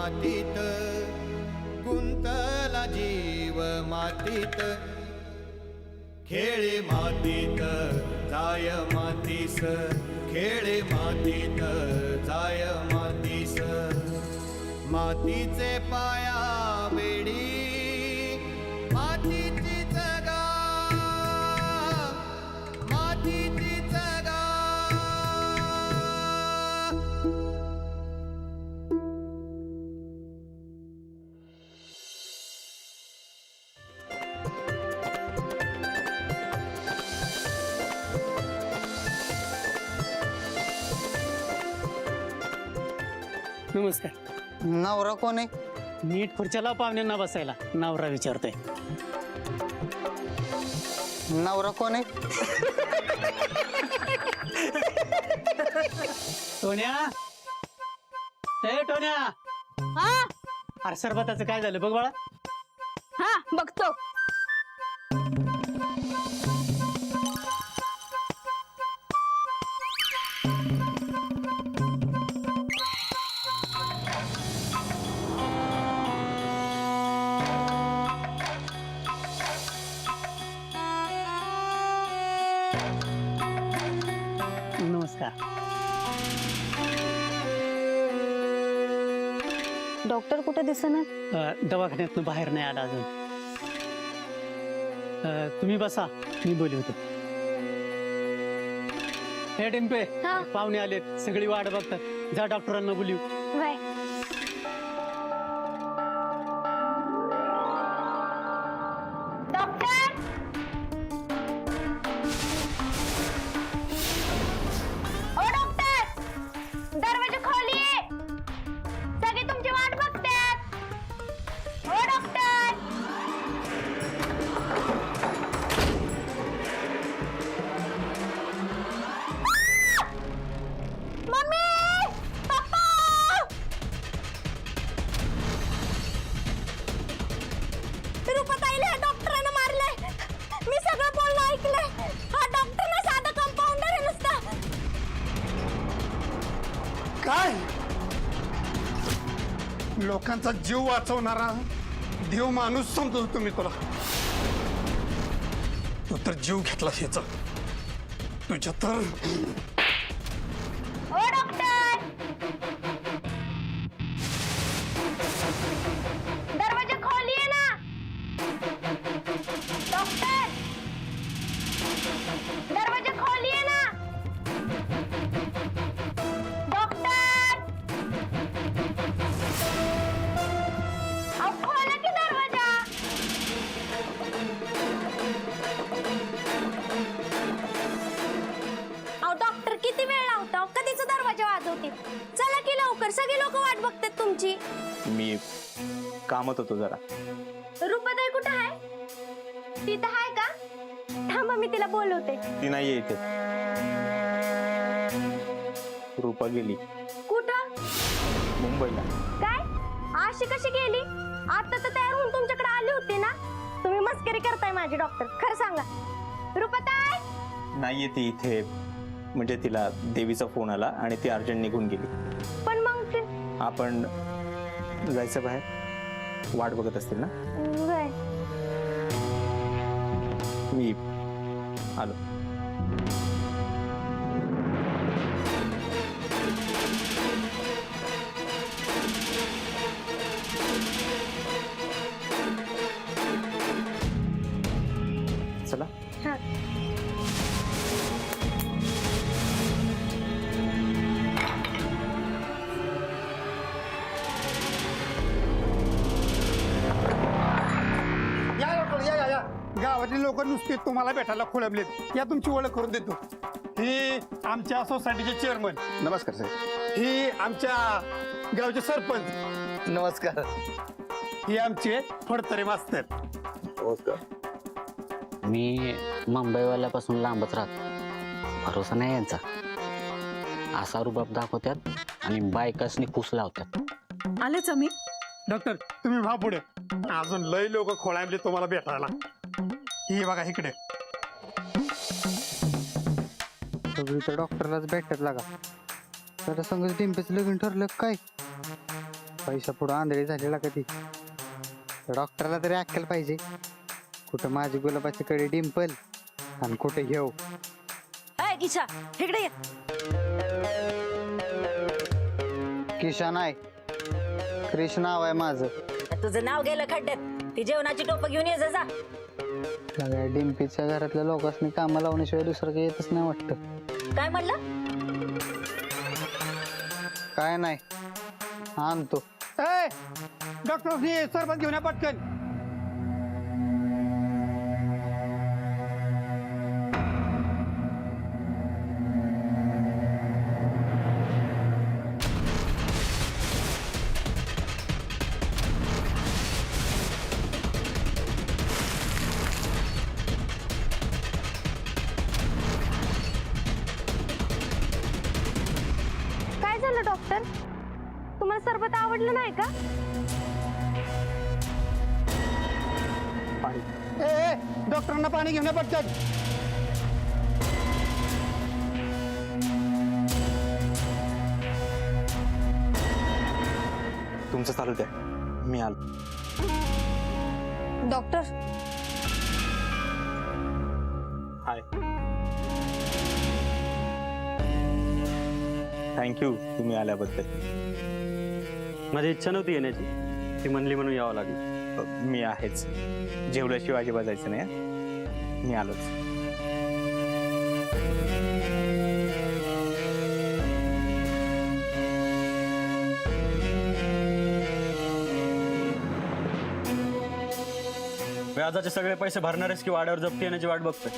मातीत गुंतला जीव मातीत खेळे मातीत जाय मातीस खेळे मातीत जाय मातीस मातीचे पाया वेडी मातीची जगा मातीची जगा नमस्कार. नवरा कोण आहे? नीट खुर्च्याला पाहुण्यांना बसायला नवरा विचारतोय. नवरा कोण आहे? टोन्या ए टोन्या हा अरे सरबताचं काय झालं बघ बाळा. हा बघतो. नमस्कार. डॉक्टर कुठे दिसणार? दवाखान्यातनं बाहेर नाही आला अजून. तुम्ही बसा मी बोलवतो. हे टेम्पे हा. पाहुणे आलेत सगळी वाट बघतात जा डॉक्टरांना बोलू. वय डॉक्टर ओ डॉक्टर दरवाजा खोलिये सगळे तुमची वाट बघतात. ओ डॉक्टर मम्मी पप्पा रुपाताईला डॉक्टरांना मारलंय. मी सगळं बोलणं ऐकलंय. हा डॉक्टर ना साधा कंपाऊंडर आहे नुसता. काय लोकांचा जीव वाचवणारा देव माणूस समजतो तुम्ही तुला. तू तर जीव घेतला ह्याचा तुझ्या तर ओ डॉक्टर दरवाजा खोलिए ना. डॉक्टर दरवाजा खोलिए ना. डॉक्टर अब खोला की दरवाजा. अहो डॉक्टर किती वेळ लावता? कधीच दरवाजा वाजवते. चला की लवकर सगळी लोक वाट बघतात तुमची. मी कामात होतो जरा. रुपाताई कुठं आहे? तिथं आहे का? थांबा मी तिला बोलवते. ती नाहीये इथे. रूपा गेली कुठं? मुंबईला. काय अशी कशी गेली? आता तर तयार होऊन तुमच्याकडे आली होती ना. तुम्ही मस्करी करताय माझी डॉक्टर. खरं सांगा रुपाताई. नाहीये ती इथे. म्हणजे तिला देवीचा फोन आला आणि ती अर्जंट निघून गेली. पण मग ते आपण जायचं बाहेर. वाट बघत असतील ना. वय. मी आलो. चला. हा. या डॉक्टर या या या गावातील लोक नुसते तुम्हाला भेटायला खोळंबलेत. या तुमची ओळख करून देतो. ही आमच्या सोसायटीचे चेअरमन. नमस्कार साहेब. ही आमच्या गावचे सरपंच. नमस्कार. ही आमचे फडतरे मास्तर. मी मुंबईवाल्यापासून लांबच राहतो. भरोसा नाही यांचा. असा रुबाब दाखवतात आणि बायकासनी कुस लावतात. आलेच आम्ही. डॉक्टर तुम्ही व्हा पुढे. अजून लय लोक खोळांबले तुम्हाला भेटायला. ही बघा इकडे. सगळी तर डॉक्टरलाच भेटत लागा. तर संगच डिंपेच लगीन ठरलं काय? पैसा पुढं आंधळी झालेला कधी डॉक्टरला तरी अक्कल पाहिजे. कुठं माझी गुलाबाची कडे डिंपल आणि कुठे घेऊ. अय किशा इकडे ये. किशन आहे, कृष्ण नाव आहे माझं. तुझं नाव गेलं खड्ड्यात. ती जेवणाची टोप घेऊन ये जा. सगळ्या डिंपीच्या घरातल्या लोकांनी कामा लावण्याशिवाय दुसरं काही येतच नाही वाटतं. काय म्हणलं? काय नाही, आणतो. ए डॉक्टर सरबत घेऊन या पटकन. काय झालं डॉक्टर? तुम्हाला सरबत आवडलं नाही का? ए डॉक्टरांना पाणी घेऊन या पटकन. तुमचं चालू द्या, मी आलो. डॉक्टर हाय. थँक्यू तुम्ही आल्याबद्दल. माझी इच्छा नव्हती येण्याची, ती म्हणली म्हणून यावं लागलं. मी आहेच. जेवल्याशिवाय अजिबात जायचं नाही हं? मी आलोच. व्याजाचे सगळे पैसे भरणारेस की वाड्यावर जप्ती येण्याची वाट बघतोय?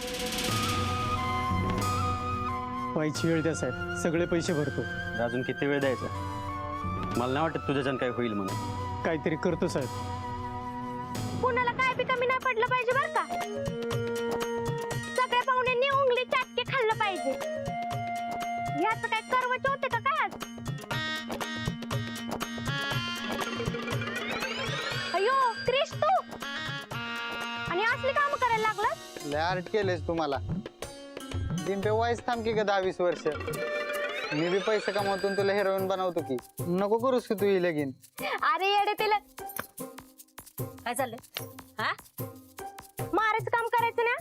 व्हायची वेळ द्या साहेब, सगळे पैसे भरतो. अजून किती वेळ द्यायचा? मला नाही वाटत तुझ्याच्यानं काय होईल म्हणून. काहीतरी करतो साहेब. कुणाला काय बी कमी नाही पडलं पाहिजे बरं का. सगळ्या पाहुण्यांनी उंगली चाटके खाल्लं पाहिजे. याचं काय करवच होते का काय आज? अयो क्रिश तू आणि असली काम करायला लागलं. लय आर्ट केलेस तुम्हाला. डिंपे वाईस थांब की ग 10-20 वर्ष. मी बी पैसे कमावतो तुला हिरोईन बनवतो की. नको करूस की तू ही लगीन. अरे येडे तिला काय चाललंय? हा मारायचं काम करायचं ना.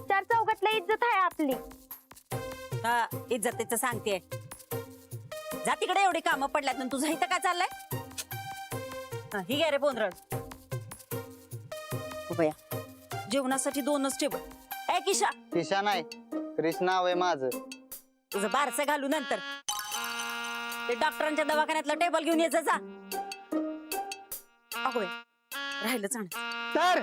चार चौघातला इज्जत आहे आपली. हा इज्जतीचं सांगते. जा तिकडे, एवढी कामं पडल्यात ना. तुझं इथं काय चाललंय? ही घ्या रे पोंद्रळ. बया जेवणासाठी 2च टेबल. ए किशा किशा नाही, कृष्ण नाव आहे माझं. तुझं बारसं घालू नंतर. ते डॉक्टरांच्या दवाखान्यातला टेबल घेऊन यायचं जा. अगो राहिलं चांग. तर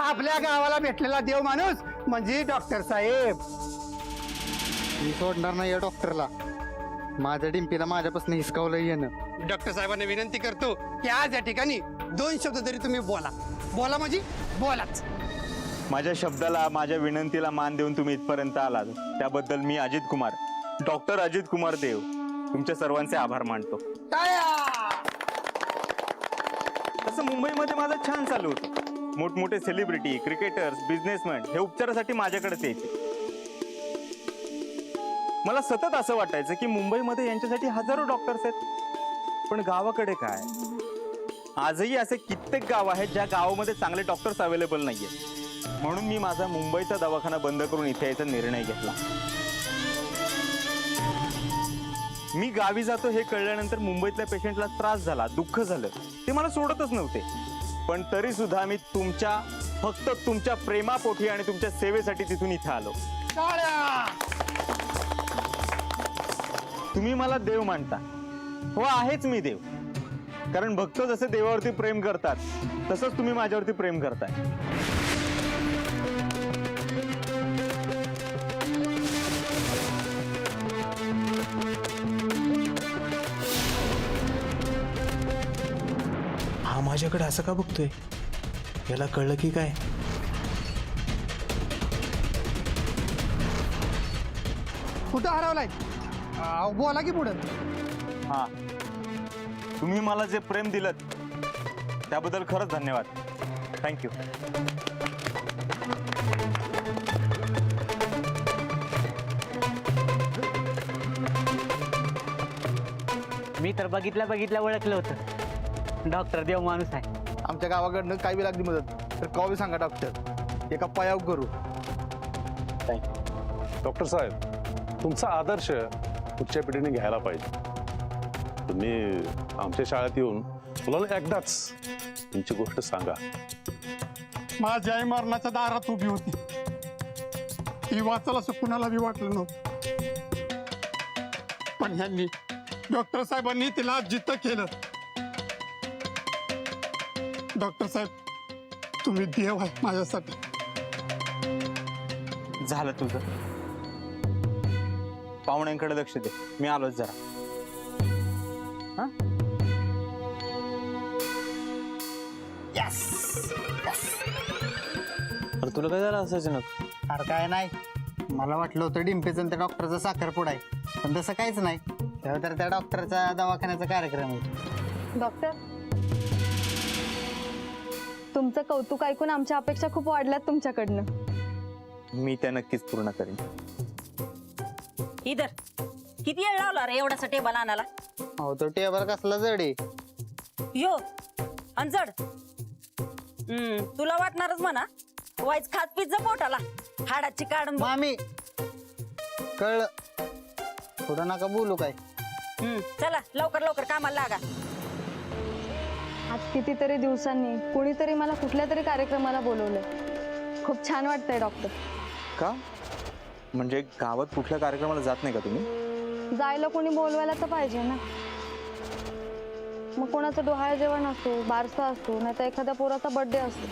आपल्या गावाला भेटलेला देव माणूस म्हणजे डॉक्टर साहेब. मी सोडणार नाही या डॉक्टरला. माझ्या डिंपीला माझ्यापासून हिसकावलं येणं. डॉक्टर साहेबांना विनंती करतो की आज या ठिकाणी 2 शब्द तरी तुम्ही बोला. बोला म्हणजे बोलाच. माझ्या शब्दाला, माझ्या विनंतीला मान देऊन तुम्ही इथपर्यंत आलात त्याबद्दल मी अजित कुमार, डॉक्टर अजित कुमार देव, तुमच्या सर्वांचे आभार मानतो. तसं मुंबईमध्ये माझं छान चालू होतं. मोठमोठे सेलिब्रिटी, क्रिकेटर्स, बिझनेसमॅन हे उपचारासाठी माझ्याकडेच यायचे. मला सतत असं वाटायचं की मुंबईमध्ये यांच्यासाठी हजारो डॉक्टर्स आहेत, पण गावाकडे काय? आजही असे कित्येक गाव आहेत ज्या गावामध्ये चांगले डॉक्टर्स अवेलेबल नाहीये. म्हणून मी माझा मुंबईचा दवाखाना बंद करून इथे यायचा निर्णय घेतला. मी गावी जातो हे कळल्यानंतर मुंबईतल्या पेशंटला त्रास झाला, दुःख झालं, ते मला सोडतच नव्हते. पण तरी सुद्धा मी फक्त तुमच्या प्रेमापोटी आणि तुमच्या सेवेसाठी तिथून इथे आलो. तुम्ही मला देव मानता. हो, आहेच मी देव. कारण भक्त जसे देवावरती प्रेम करतात तसंच तुम्ही माझ्यावरती प्रेम करताय. हा माझ्याकडे असं का बघतोय? याला कळलं की काय? कुठं हरवलाय? बोला की पुढे. हा, तुम्ही मला जे प्रेम दिलं त्याबद्दल खरंच धन्यवाद. थँक्यू. मी तर बघितल्या ओळखलं होतं. डॉक्टर देव माणूस आहे. आमच्या गावाकडनं काही बी लागली मदत तर कवा बी सांगा डॉक्टर, एका पायावर करू. डॉक्टर साहेब, तुमचा आदर्श पुढच्या पिढीने घ्यायला पाहिजे. तुम्ही आमच्या शाळेत येऊन मुलाला एकदाच तुमची गोष्ट सांगा. माझी आई मरणाच्या दारात उभी होती. ती वाचायला असं कुणाला बी वाटलं नव्हतं, पण ह्यांनी डॉक्टर साहेबांनी तिला जिद्द केलं. डॉक्टर साहेब, तुम्ही देव आहे माझ्यासाठी. झालं तुझं. पाहुण्यांकडे लक्ष दे, मी आलोच जरा. हा? अरे तुला काय झालं असं अचानक? अरे काय नाही, मला वाटलं होतं डिंपेचं आणि त्या डॉक्टरचा साखरपुडा आहे, पण तसं काहीच नाही. तेव्हा तर त्या डॉक्टरचा दवाखान्याचा कार्यक्रम आहे. डॉक्टर, तुमचं कौतुक ऐकून आमच्या अपेक्षा खूप वाढल्यात तुमच्याकडनं. मी त्या नक्कीच पूर्ण करेन. इधर किती वेळ लावला रे एवढासा टेबल आणायला? हो, तो टेबल कसला जड आहे. यो अंजड. तुला वाटणारच म्हणा, वाईच खात पिझ्झा पोटाला हाडाची काढून. मामी कळलं, थोडं नका बोलू काय. चला लवकर लवकर कामाला लागा. आज कितीतरी दिवसांनी कुणीतरी मला कुठल्या तरी कार्यक्रमाला बोलवलंय. खूप छान वाटतंय डॉक्टर. का म्हणजे गावात कुठल्या कार्यक्रमाला जात नाही का तुम्ही? जायला कोणी बोलवायला तर पाहिजे ना. मग कोणाचं डोहाळे जेवण असो, बारसा असो, नाही तर एखाद्या पोराचा बर्थडे असो,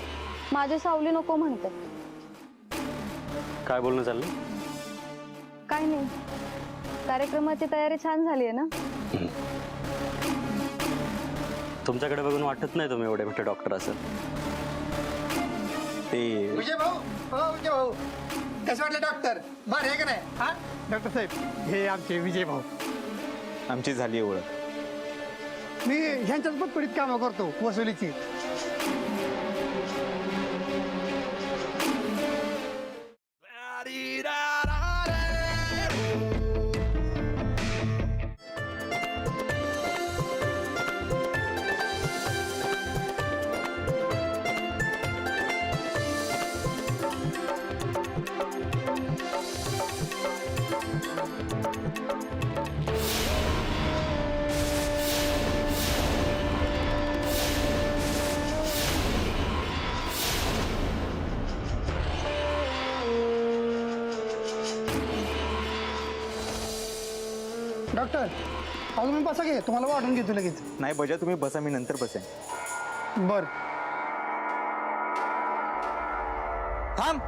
माझी सावली नको म्हणते. काय बोलणं चाललं? काय नाही, कार्यक्रमाची तयारी छान झाली आहे ना. तुमच्याकडे बघून वाटत नाही तुम्ही एवढे मोठे डॉक्टर असेल. ते विजय भाऊ, हो विजय भाऊ, कसं वाटलं डॉक्टर? बरं आहे का नाही? हा डॉक्टर साहेब, हे आमचे विजय भाऊ. आमची झाली आहे ओळख. मी ह्यांच्याच पटपडीत कामं करतो वसुलीची. डॉक्टर, अजून मी बसा घे, तुम्हाला वाढून घेतो लगेच. नाही बजा, तुम्ही बसा, मी नंतर बसेन. बर. थांब.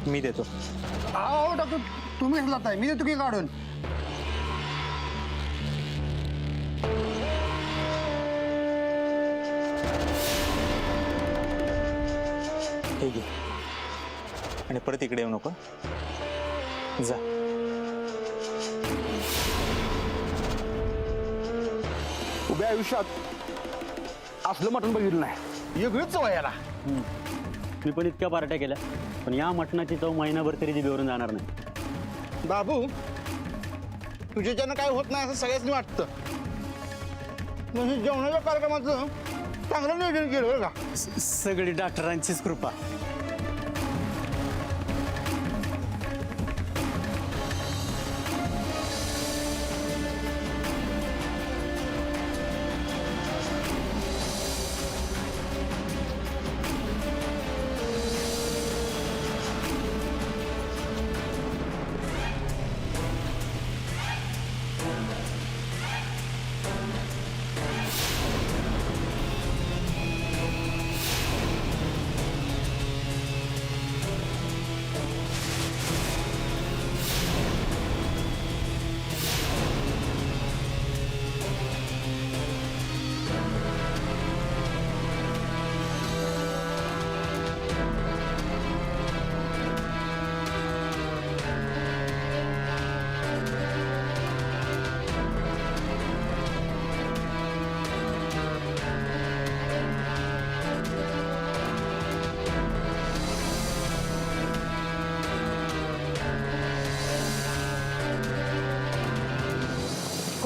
मी देतो. अहो डॉक्टर, तुम्हीच जाताय, मी देतो की काढून. हे घे आणि परत इकडे येऊ नको. जा. उभ्या आयुष्यात असलं मटण बघितलं नाही, वेगळीच चव आहे याला. मी पण इतक्या पार्ट्या केल्या, पण या मटणाची चव महिनाभर तरी जिभेवरून जाणार नाही. बाबू, तुझ्याच्यानं काय होत नाही असं सगळ्यांनी वाटतं. म्हणजे जेवणाच्या कार्यक्रमाचं चांगलं नियोजन केलं बरं का. सगळी डॉक्टरांचीच कृपा.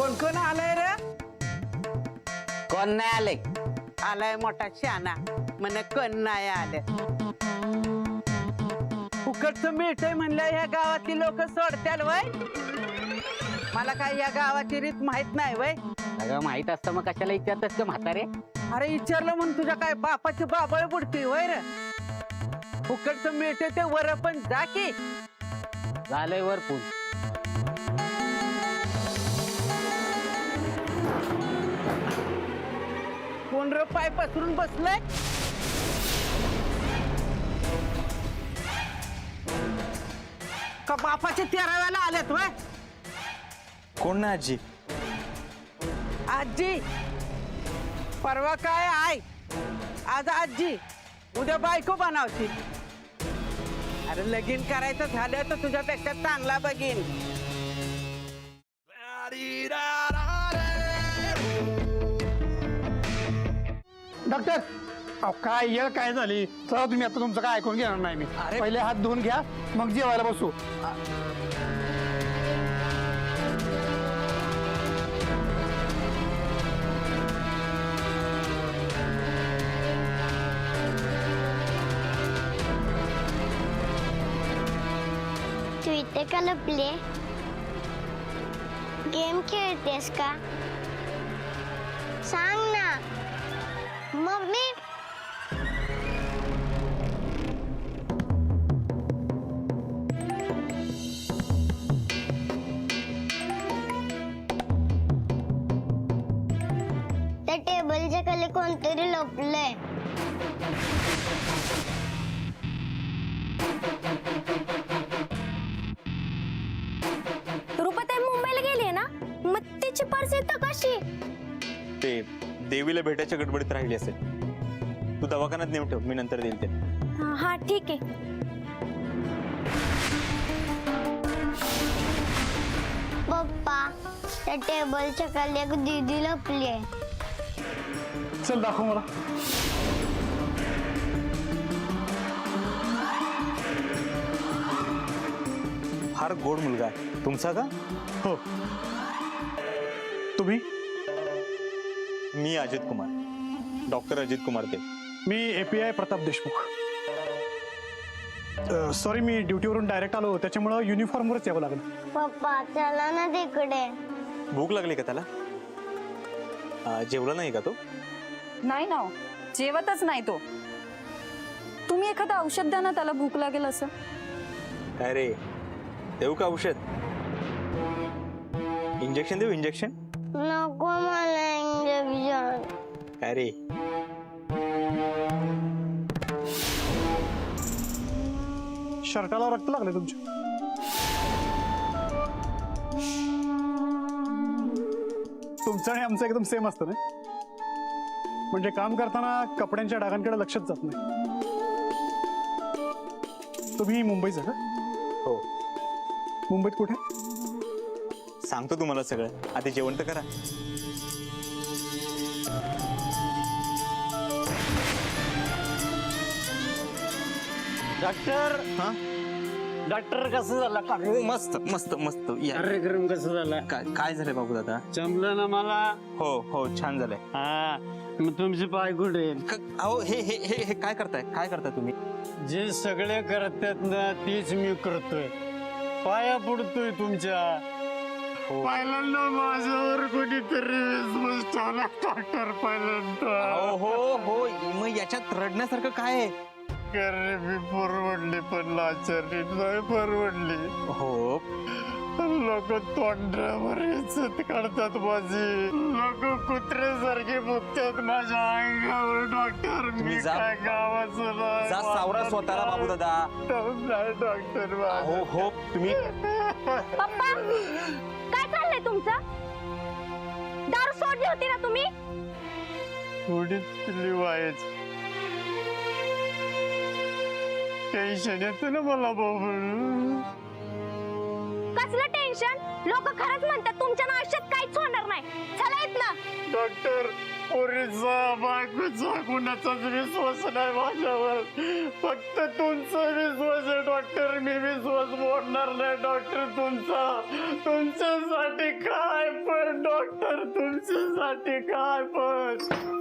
कोण कोण आलंय रे? कोण नाही आले? आलाय मोठा शाना म्हण कोण नाही आलं. फुकटचं मिळतंय म्हणलं ह्या गावातली लोक सोडत्याल वय. मला काय या गावाची रीत माहित नाही वय. सगळं माहित असतं मग कशाला विचारतस का म्हातारे? अरे विचारलं म्हणून तुझ्या काय बापाची बाबळ बुडती वय रे. फुकटचं मिळतंय ते वर पण जा की. झालंय वर पूल. कोण रे पाय पसरून बसलंय? का बापाचे 13व्याला आलेत वय? कोण ना आजी? आजी परवा काय आई, आज आजी, उद्या बायको बनावची. अरे लगीन करायचं झालं तर तुझ्यापेक्षा चांगला बघीन. डॉक्टर अहो काय येळ काय झाली चला तुम्ही आता तुमचं काय ऐकून घेणार नाही मी. पहिले हात धुवून घ्या मग जेवायला बसू. तू इथे का लपले? गेम खेळतेस का? सांग ना मम्मी. त्या टेबलच्या खाली कोणतरी लपलंय. रुपाताई मुंबईला गेली ना, मग तिची पर्स इथं कशी? ते देवीला भेटायच्या गडबडीत राहिली असेल. तू दवाखान्यात नेऊन ठेव, मी नंतर देईल ते. हा ठीक आहे. पप्पा त्या टेबलच्या खाली एक दीदी लपली आहे. चल दाखव मला. फार गोड मुलगा आहे तुमचा का? हो. तुम्ही? मी अजित कुमार, डॉक्टर अजित कुमार देव. मी API प्रताप देशमुख. सॉरी मी ड्युटीवरून डायरेक्ट आलो त्याच्यामुळं युनिफॉर्मवरच यावं लागलं. पप्पा चला ना तिकडे. भूक लागली का त्याला? जेवला नाही का तो? नाही ना हो. जेवतच नाही तो. तुम्ही एखादं औषध द्या ना त्याला भूक लागेल असं. अरे देऊ का औषध? इंजेक्शन देऊ? इंजेक्शन नको मला इंजेक्शन. अरे शर्टाला रक्त लागले तुमच्या. तुमचं आणि आमचं एकदम सेम असतं ना. म्हणजे काम करताना कपड्यांच्या डागांकडे लक्षच जात नाही. तुम्ही मुंबईचा का? हो. मुंबईत कुठे? सांगतो तुम्हाला सगळं, आधी जेवण तर करा. डॉक्टर. हा डॉक्टर कसं झालं? हो मस्त मस्त मस्त. या. कार्यक्रम कसं झाला? काय झालंय बाबू दादा? जमलं ना मला. हो हो छान झालंय. हा मग तुमचे पाय कुठे? अहो हे हे हे हे काय करताय? काय करताय तुम्ही? जे सगळे करतात ना तेच मी करतोय. पाया पडतोय तुमच्या. पहिल्यांदा माझ्यावर कोणीतरी विश्वास ठेवला डॉक्टर. पहिल्यांदा हो हो मग याच्यात रडण्यासारखं काय आहे? गरिबी परवडली पण लाचारी नाही परवडली. हो लोक तोंडावर इज्जत काढतात माझी. लोक कुत्र्यासारखे भुकतात माझ्या अंगावर. डॉक्टर मी तुम्ही जा. काय गावाचं नाही. जा सावरा स्वतःला बाबू दादा. नाही डॉक्टर. हो हो तुम्ही पप्पा काय चाललंय तुमचं? दारू सोडली होती ना तुम्ही? थोडी पिली व्हायची. टेन्शन येतं ना मला बाबू. कसलं टेन्शन? लोक खरंच म्हणतात तुमच्या आयुष्यात काहीच होणार नाही. चला येत ना. डॉक्टर पोरीचा बायकोचा कुणाचाच विश्वास नाही माझ्यावर. फक्त तुमचा विश्वास आहे डॉक्टर. मी विश्वास मोडणार नाही डॉक्टर तुमचा. तुमच्यासाठी काय पण डॉक्टर. डॉक्टर तुमच्यासाठी काय पण